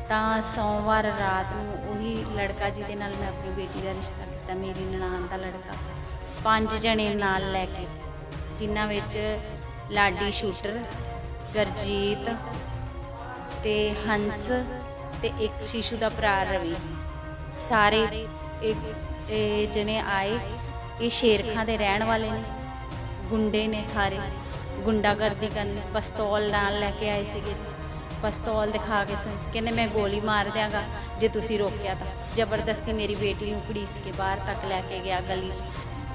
ਤਾਂ ਸੋਮਵਾਰ ਰਾਤ ਨੂੰ ਉਹੀ ਲੜਕਾ ਜਿਹਦੇ ਨਾਲ ਮੈਂ ਆਪਣੀ ਬੇਟੀ ਦਾ ਰਿਸ਼ਤਾ ਕੀਤਾ, ਮੇਰੀ ਨਨਾਣ ਦਾ ਲੜਕਾ, 5 ਜਣੇ ਨਾਲ ਲੈ ਕੇ, ਜਿਨ੍ਹਾਂ ਵਿੱਚ ਲਾਡੀ ਸ਼ੂਟਰ, ਗਰਜੀਤ ਤੇ ਹੰਸ ਤੇ ਇੱਕ ਸ਼ੀਸ਼ੂ ਦਾ ਭਰਾ ਰਵੀ, ਸਾਰੇ ਇਹ ਜਣੇ ਆਏ। ਇਹ ਸ਼ੇਰਖਾਂ ਦੇ ਰਹਿਣ ਵਾਲੇ ਨੇ, ਗੁੰਡੇ ਨੇ ਸਾਰੇ, ਗੁੰਡਾਗਰਦੀ ਕਰਨੀ, ਪਿਸਤੌਲ ਨਾਲ ਲੈ ਕੇ ਆਏ ਸੀਗੇ। ਪਿਸਤੌਲ ਦਿਖਾ ਕੇ ਕਹਿੰਦੇ ਮੈਂ ਗੋਲੀ ਮਾਰ ਦਿਆਂਗਾ ਜੇ ਤੁਸੀਂ ਰੋਕਿਆ ਤਾਂ। ਜ਼ਬਰਦਸਤੀ ਮੇਰੀ ਬੇਟੀ ਨੂੰ ਘੜੀਸ ਕੇ ਬਾਹਰ ਤੱਕ ਲੈ ਕੇ ਗਿਆ ਗਲੀ 'ਚ।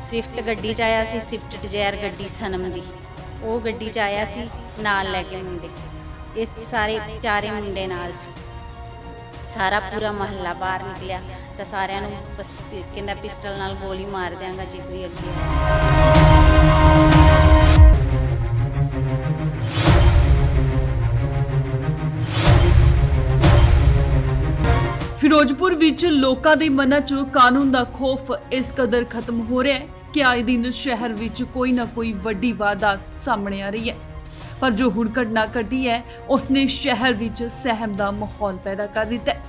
ਸਵਿਫਟ ਗੱਡੀ 'ਚ ਆਇਆ ਸੀ, ਸਵਿਫਟ ਡਿਜ਼ਾਇਰ ਗੱਡੀ ਸਨਮ ਦੀ, ਉਹ ਗੱਡੀ 'ਚ ਆਇਆ ਸੀ ਨਾਲ ਲੈ ਕੇ ਮੁੰਡੇ। ਇਹ ਸਾਰੇ 4 ਮੁੰਡੇ ਨਾਲ ਸੀ। ਸਾਰਾ ਪੂਰਾ ਮਹੱਲਾ ਬਾਹਰ ਨਿਕਲਿਆ ਤਾਂ ਸਾਰਿਆਂ ਨੂੰ ਬਸ ਕਹਿੰਦਾ ਪਿਸਟਲ ਨਾਲ ਗੋਲੀ ਮਾਰ ਦਿਆਂਗਾ ਜੇ ਕੋਈ ਅੱਗੇ ਫਿਰੋਜ਼ਪੁਰ ਵਿੱਚ ਲੋਕਾਂ ਦੇ ਮਨਾਂ 'ਚ ਕਾਨੂੰਨ ਦਾ ਖੌਫ ਇਸ ਕਦਰ ਖਤਮ ਹੋ ਰਿਹਾ ਹੈ ਕਿ ਆਏ ਦਿਨ ਸ਼ਹਿਰ ਵਿੱਚ ਕੋਈ ਨਾ ਕੋਈ ਵੱਡੀ ਵਾਰਦਾਤ ਸਾਹਮਣੇ ਆ ਰਹੀ ਹੈ। ਪਰ ਜੋ ਹੁਣ ਘਟਨਾ ਘਟੀ ਹੈ ਉਸਨੇ ਸ਼ਹਿਰ ਵਿੱਚ ਸਹਿਮ ਦਾ ਮਾਹੌਲ ਪੈਦਾ ਕਰ ਦਿੱਤਾ ਹੈ।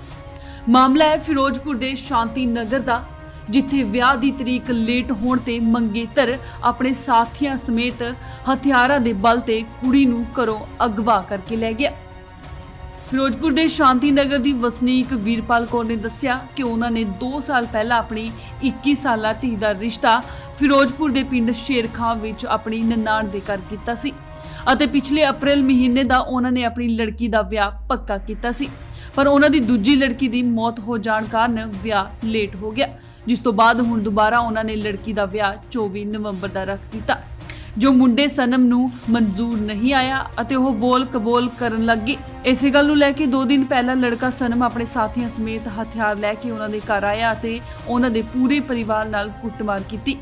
ਮਾਮਲਾ ਹੈ ਫਿਰੋਜ਼ਪੁਰ ਦੇ ਸ਼ਾਂਤੀ ਨਗਰ ਦਾ, ਜਿੱਥੇ ਵਿਆਹ ਦੀ ਤਰੀਕ ਲੇਟ ਹੋਣ ਤੇ ਮੰਗੇਤਰ ਆਪਣੇ ਸਾਥੀਆਂ ਸਮੇਤ ਹਥਿਆਰਾਂ ਦੇ ਬਲ ਤੇ ਕੁੜੀ ਨੂੰ ਘਰੋਂ ਅਗਵਾ ਕਰਕੇ ਲੈ ਗਿਆ। ਫਿਰੋਜ਼ਪੁਰ ਦੇ ਸ਼ਾਂਤੀ ਨਗਰ ਦੀ ਵਸਨੀਕ ਵੀਰਪਾਲ ਕੌਰ ਨੇ ਦੱਸਿਆ ਕਿ ਉਹਨਾਂ ਨੇ 2 ਸਾਲ ਪਹਿਲਾਂ ਆਪਣੀ 21 ਸਾਲਾ ਧੀ ਦਾ ਰਿਸ਼ਤਾ ਫਿਰੋਜ਼ਪੁਰ ਦੇ ਪਿੰਡ ਸ਼ੇਰਖਾਂ ਵਿੱਚ ਆਪਣੀ ਨਨਾਣ ਦੇ ਘਰ ਕੀਤਾ ਸੀ ਅਤੇ ਪਿਛਲੇ ਅਪ੍ਰੈਲ ਮਹੀਨੇ ਦਾ ਉਹਨਾਂ ਨੇ ਆਪਣੀ ਲੜਕੀ ਦਾ ਵਿਆਹ ਪੱਕਾ ਕੀਤਾ ਸੀ। ਪਰ ਉਹਨਾਂ ਦੀ ਦੂਜੀ ਲੜਕੀ ਦੀ ਮੌਤ ਹੋ ਜਾਣ ਕਾਰਨ ਵਿਆਹ ਲੇਟ ਹੋ ਗਿਆ, ਜਿਸ ਤੋਂ ਬਾਅਦ ਹੁਣ ਦੁਬਾਰਾ ਉਹਨਾਂ ਨੇ ਲੜਕੀ ਦਾ ਵਿਆਹ 24 ਨਵੰਬਰ ਦਾ ਰੱਖ ਦਿੱਤਾ, ਜੋ ਮੁੰਡੇ ਸਨਮ ਨੂੰ ਮਨਜ਼ੂਰ ਨਹੀਂ ਆਇਆ ਅਤੇ ਉਹ ਬੋਲ ਕਬੋਲ ਕਰਨ ਲੱਗ ਗਈ। ਇਸੇ ਗੱਲ ਨੂੰ ਲੈ ਕੇ 2 ਦਿਨ ਪਹਿਲਾਂ ਲੜਕਾ ਸਨਮ ਆਪਣੇ ਸਾਥੀਆਂ ਸਮੇਤ ਹਥਿਆਰ ਲੈ ਕੇ ਉਹਨਾਂ ਦੇ ਘਰ ਆਇਆ ਅਤੇ ਉਹਨਾਂ ਦੇ ਪੂਰੇ ਪਰਿਵਾਰ ਨਾਲ ਕੁੱਟਮਾਰ ਕੀਤੀ।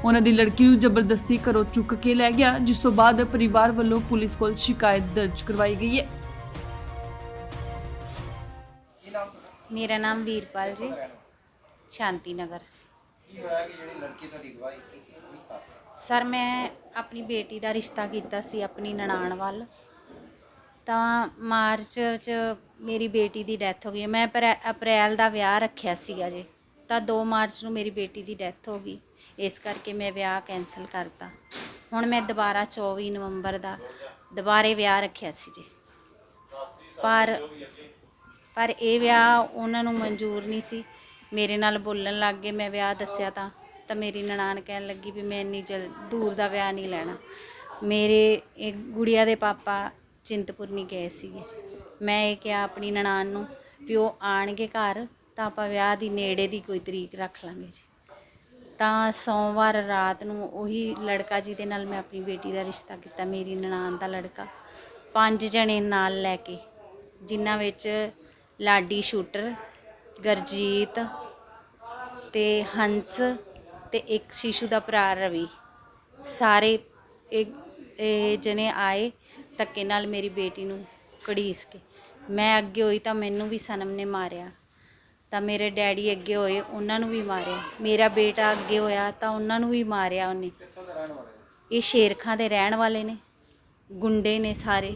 ਉਹਨਾਂ ਦੀ ਲੜਕੀ ਨੂੰ ਜ਼ਬਰਦਸਤੀ ਘਰੋਂ ਚੁੱਕ ਕੇ ਲੈ ਗਿਆ, ਜਿਸ ਤੋਂ ਬਾਅਦ ਪਰਿਵਾਰ ਵੱਲੋਂ ਪੁਲਿਸ ਕੋਲ ਸ਼ਿਕਾਇਤ ਦਰਜ ਕਰਵਾਈ ਗਈ ਹੈ। ਮੇਰਾ ਨਾਮ ਵੀਰਪਾਲ ਜੀ, ਸ਼ਾਂਤੀ ਨਗਰ। ਸਰ, ਮੈਂ ਆਪਣੀ ਬੇਟੀ ਦਾ ਰਿਸ਼ਤਾ ਕੀਤਾ ਸੀ ਆਪਣੀ ਨਨਾਣ ਵੱਲ, ਤਾਂ ਮਾਰਚ 'ਚ ਮੇਰੀ ਬੇਟੀ ਦੀ ਡੈਥ ਹੋ ਗਈ। ਮੈਂ ਅਪ੍ਰੈਲ ਦਾ ਵਿਆਹ ਰੱਖਿਆ ਸੀਗਾ ਜੀ, ਤਾਂ 2 ਮਾਰਚ ਨੂੰ ਮੇਰੀ ਬੇਟੀ ਦੀ ਡੈਥ ਹੋ ਗਈ, ਇਸ ਕਰਕੇ ਮੈਂ ਵਿਆਹ ਕੈਂਸਲ ਕਰਤਾ। ਹੁਣ ਮੈਂ ਦੁਬਾਰਾ 24 ਨਵੰਬਰ ਦਾ ਦੁਬਾਰੇ ਵਿਆਹ ਰੱਖਿਆ ਸੀ ਜੀ, ਪਰ ਇਹ ਵਿਆਹ ਉਹਨਾਂ ਨੂੰ ਮਨਜ਼ੂਰ ਨਹੀਂ ਸੀ। ਮੇਰੇ ਨਾਲ ਬੋਲਣ ਲੱਗ ਗਏ। ਮੈਂ ਵਿਆਹ ਦੱਸਿਆ ਤਾਂ ਮੇਰੀ ਨਨਾਣ ਕਹਿਣ ਲੱਗੀ ਵੀ ਮੈਂ ਇੰਨੀ ਦੂਰ ਦਾ ਵਿਆਹ ਨਹੀਂ ਲੈਣਾ। ਮੇਰੇ ਇਹ ਗੁੜੀਆ ਦੇ ਪਾਪਾ ਚਿੰਤਪੁਰਨੀ ਗਏ ਸੀਗੇ। ਮੈਂ ਇਹ ਕਿਹਾ ਆਪਣੀ ਨਨਾਣ ਨੂੰ ਵੀ ਉਹ ਆਣਗੇ ਘਰ ਤਾਂ ਆਪਾਂ ਵਿਆਹ ਦੀ ਨੇੜੇ ਦੀ ਕੋਈ ਤਰੀਕ ਰੱਖ ਲਾਂਗੇ ਜੀ। ਤਾਂ ਸੋਮਵਾਰ ਰਾਤ ਨੂੰ ਉਹੀ ਲੜਕਾ ਜਿਹਦੇ ਨਾਲ ਮੈਂ ਆਪਣੀ ਬੇਟੀ ਦਾ ਰਿਸ਼ਤਾ ਕੀਤਾ, ਮੇਰੀ ਨਨਾਣ ਦਾ ਲੜਕਾ, 5 ਜਣੇ ਨਾਲ ਲੈ ਕੇ, ਜਿਨ੍ਹਾਂ ਵਿੱਚ ਲਾਡੀ ਸ਼ੂਟਰ, ਗਰਜੀਤ ਤੇ ਹੰਸ ਤੇ ਇੱਕ ਸ਼ੀਸ਼ੂ ਦਾ ਭਰਾ ਰਵੀ, ਸਾਰੇ ਇਹ ਜਣੇ ਆਏ ਧੱਕੇ ਨਾਲ ਮੇਰੀ ਬੇਟੀ ਨੂੰ ਘੜੀਸ ਕੇ। ਮੈਂ ਅੱਗੇ ਹੋਈ ਤਾਂ ਮੈਨੂੰ ਵੀ ਸਨਮ ਨੇ ਮਾਰਿਆ, ਤਾਂ ਮੇਰੇ ਡੈਡੀ ਅੱਗੇ ਹੋਏ, ਉਹਨਾਂ ਨੂੰ ਵੀ ਮਾਰਿਆ। ਮੇਰਾ ਬੇਟਾ ਅੱਗੇ ਹੋਇਆ ਤਾਂ ਉਹਨਾਂ ਨੂੰ ਵੀ ਮਾਰਿਆ ਉਹਨੇ। ਇਹ ਸ਼ੇਰਖਾਂ ਦੇ ਰਹਿਣ ਵਾਲੇ ਨੇ, ਗੁੰਡੇ ਨੇ ਸਾਰੇ,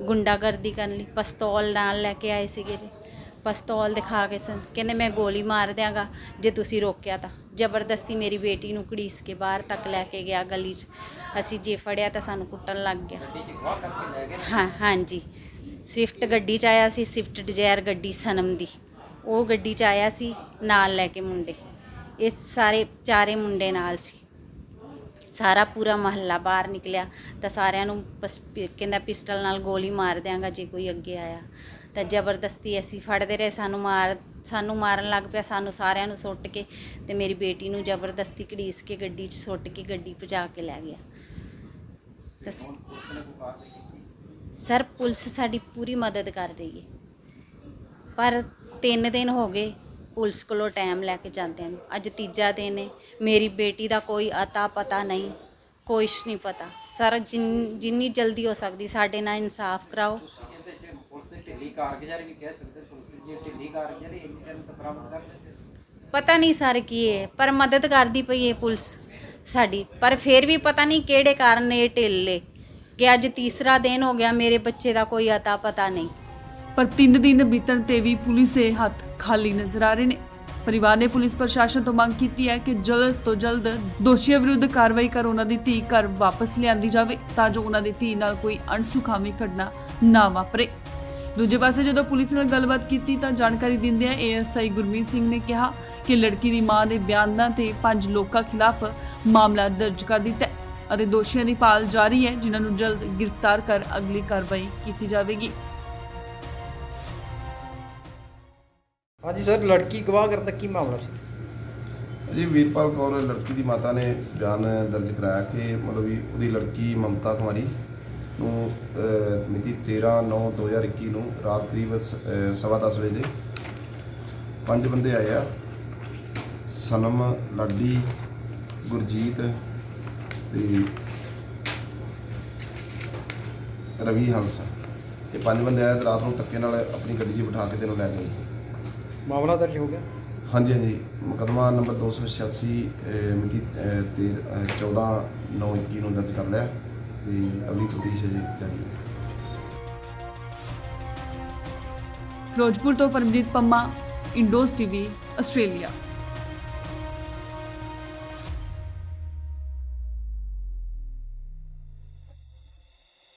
ਗੁੰਡਾਗਰਦੀ ਕਰਨ ਲਈ ਪਿਸਤੌਲ ਨਾਲ ਲੈ ਕੇ ਆਏ ਸੀਗੇ ਜੀ। ਪਿਸਤੌਲ ਦਿਖਾ ਕੇ ਕਹਿੰਦੇ ਮੈਂ ਗੋਲੀ ਮਾਰ ਦਿਆਂਗਾ ਜੇ ਤੁਸੀਂ ਰੋਕਿਆ ਤਾਂ। ਜ਼ਬਰਦਸਤੀ ਮੇਰੀ ਬੇਟੀ ਨੂੰ ਘੜੀਸ ਕੇ ਬਾਹਰ ਤੱਕ ਲੈ ਕੇ ਗਿਆ ਗਲੀ 'ਚ। ਅਸੀਂ ਜੇ ਫੜਿਆ ਤਾਂ ਸਾਨੂੰ ਕੁੱਟਣ ਲੱਗ ਗਿਆ। ਹਾਂਜੀ, ਸਵਿਫਟ ਗੱਡੀ 'ਚ ਆਇਆ ਸੀ, ਸਵਿਫਟ ਡਿਜ਼ਾਇਰ ਗੱਡੀ ਸਨਮ ਦੀ, ਉਹ ਗੱਡੀ 'ਚ ਆਇਆ ਸੀ ਨਾਲ ਲੈ ਕੇ ਮੁੰਡੇ। ਇਹ ਸਾਰੇ 4 ਮੁੰਡੇ ਨਾਲ ਸੀ। ਸਾਰਾ ਪੂਰਾ ਮਹੱਲਾ ਬਾਹਰ ਨਿਕਲਿਆ ਤਾਂ ਸਾਰਿਆਂ ਨੂੰ ਬਸ ਕਹਿੰਦਾ ਪਿਸਟਲ ਨਾਲ ਗੋਲੀ ਮਾਰ ਦਿਆਂਗਾ ਜੇ ਕੋਈ ਅੱਗੇ ਆਇਆ। ਤਾਂ ਜ਼ਬਰਦਸਤੀ ਅਸੀਂ ਫੜਦੇ ਰਹੇ, ਸਾਨੂੰ ਮਾਰਨ ਲੱਗ ਪਿਆ, ਸਾਨੂੰ ਸਾਰਿਆਂ ਨੂੰ ਸੁੱਟ ਕੇ ਤੇ ਮੇਰੀ ਬੇਟੀ ਨੂੰ ਜ਼ਬਰਦਸਤੀ ਘੜੀਸ ਕੇ ਗੱਡੀ 'ਚ ਸੁੱਟ ਕੇ ਗੱਡੀ ਭਜਾ ਕੇ ਲੈ ਗਿਆ। ਤਾਂ ਸਰ, ਪੁਲਿਸ ਸਾਡੀ ਪੂਰੀ ਮਦਦ ਕਰ ਰਹੀ ਹੈ, ਪਰ 3 ਦਿਨ ਹੋ ਗਏ ਪੁਲਿਸ ਕੋਲੋਂ ਟਾਈਮ ਲੈ ਕੇ ਜਾਂਦਿਆਂ ਨੂੰ। ਅੱਜ ਤੀਜਾ ਦਿਨ ਹੈ, ਮੇਰੀ ਬੇਟੀ ਦਾ ਕੋਈ ਅਤਾ ਪਤਾ ਨਹੀਂ, ਕੁਛ ਨਹੀਂ ਪਤਾ। ਸਰ, ਜਿੰਨੀ ਜਲਦੀ ਹੋ ਸਕਦੀ ਸਾਡੇ ਨਾਲ ਇਨਸਾਫ ਕਰਾਓ। ਪਤਾ ਨਹੀਂ ਸਰ ਕੀ ਹੈ, ਪਰ ਮਦਦ ਕਰਦੀ ਪਈ ਹੈ ਪੁਲਿਸ ਸਾਡੀ, ਪਰ ਫਿਰ ਵੀ ਪਤਾ ਨਹੀਂ ਕਿਹੜੇ ਕਾਰਨ ਇਹ ਢਿੱਲੇ ਕਿ ਅੱਜ ਤੀਸਰਾ ਦਿਨ ਹੋ ਗਿਆ, ਮੇਰੇ ਬੱਚੇ ਦਾ ਕੋਈ ਅਤਾ ਪਤਾ ਨਹੀਂ। ਪਰ 3 ਦਿਨ ਬੀਤਣ ਤੇ ਵੀ ਪੁਲਿਸ ਦੇ ਹੱਥ ਖਾਲੀ ਨਜ਼ਰ ਆ ਰਹੇ ਨੇ। ਪਰਿਵਾਰ ਨੇ ਪੁਲਿਸ ਪ੍ਰਸ਼ਾਸਨ ਤੋਂ ਮੰਗ ਕੀਤੀ ਹੈ ਕਿ ਜਲਦ ਤੋਂ ਜਲਦ ਦੋਸ਼ੀਆਂ ਵਿਰੁੱਧ ਕਾਰਵਾਈ ਕਰ ਉਹਨਾਂ ਦੀ ਧੀ ਘਰ ਵਾਪਸ ਲਿਆਂਦੀ ਜਾਵੇ ਤਾਂ ਜੋ ਉਹਨਾਂ ਦੀ ਧੀ ਨਾਲ ਕੋਈ ਅਣਸੁਖਾਵੀ ਘਟਨਾ ਨਾ ਵਾਪਰੇ। ਦੂਜੇ ਪਾਸੇ ਜਦੋਂ ਪੁਲਿਸ ਨਾਲ ਗੱਲਬਾਤ ਕੀਤੀ ਤਾਂ ਜਾਣਕਾਰੀ ਦਿੰਦਿਆਂ ASI ਗੁਰਮੀਤ ਸਿੰਘ ਨੇ ਕਿਹਾ ਕਿ ਲੜਕੀ ਦੀ ਮਾਂ ਦੇ ਬਿਆਨਾਂ ਤੇ 5 ਲੋਕਾਂ ਖਿਲਾਫ ਮਾਮਲਾ ਦਰਜ ਕਰ ਦਿੱਤਾ ਹੈ ਅਤੇ ਦੋਸ਼ੀਆਂ ਦੀ ਭਾਲ ਜਾਰੀ ਹੈ, ਜਿਨ੍ਹਾਂ ਨੂੰ ਜਲਦ ਗ੍ਰਿਫਤਾਰ ਕਰ ਅਗਲੀ ਕਾਰਵਾਈ ਕੀਤੀ ਜਾਵੇਗੀ। हाँ जी सर, लड़की गवाह करने तक की मामला सी? ਜੀ ਵੀਰਪਾਲ ਕੌਰ ਲੜਕੀ ਦੀ ਮਾਤਾ ਨੇ ਬਿਆਨ ਦਰਜ ਕਰਾਇਆ ਕਿ ਮਤਲਬ ਵੀ ਉਹਦੀ ਲੜਕੀ ਮਮਤਾ ਕੁਮਾਰੀ ਨੂੰ ਮਿਤੀ 13/9/2021 ਨੂੰ ਰਾਤ ਕਰੀਬ 10:15 ਵਜੇ 5 ਬੰਦੇ ਆਏ ਆ, ਸਨਮ, ਲਾਡੀ, ਗੁਰਜੀਤ ਤੇ ਰਵੀ ਹੰਸ, ਇਹ 5 ਬੰਦੇ ਆਏ ਤੇ ਰਾਤ ਨੂੰ ਧੱਕੇ ਨਾਲ ਆਪਣੀ ਗੱਡੀ 'ਚ ਬਿਠਾ ਕੇ ਤੈਨੂੰ ਲੈ ਗਏ। मामला दर्ज हो गया? ਹਾਂਜੀ ਹਾਂਜੀ, ਮੁਕੱਦਮਾ ਨੰਬਰ 286 ਮਿਤੀ 14/9/21 ਨੂੰ ਦਰਜ ਕਰ ਲਿਆ ਤੇ ਅਗਲੀ ਤਫਤੀਸ਼ ਜੀ ਜਾਰੀ ਹੈ। ਫਿਰੋਜ਼ਪੁਰ ਤੋਂ ਪਰਮਜੀਤ ਪੰਮਾ, ਇੰਡੋਸ TV, ਆਸਟ੍ਰੇਲੀਆ।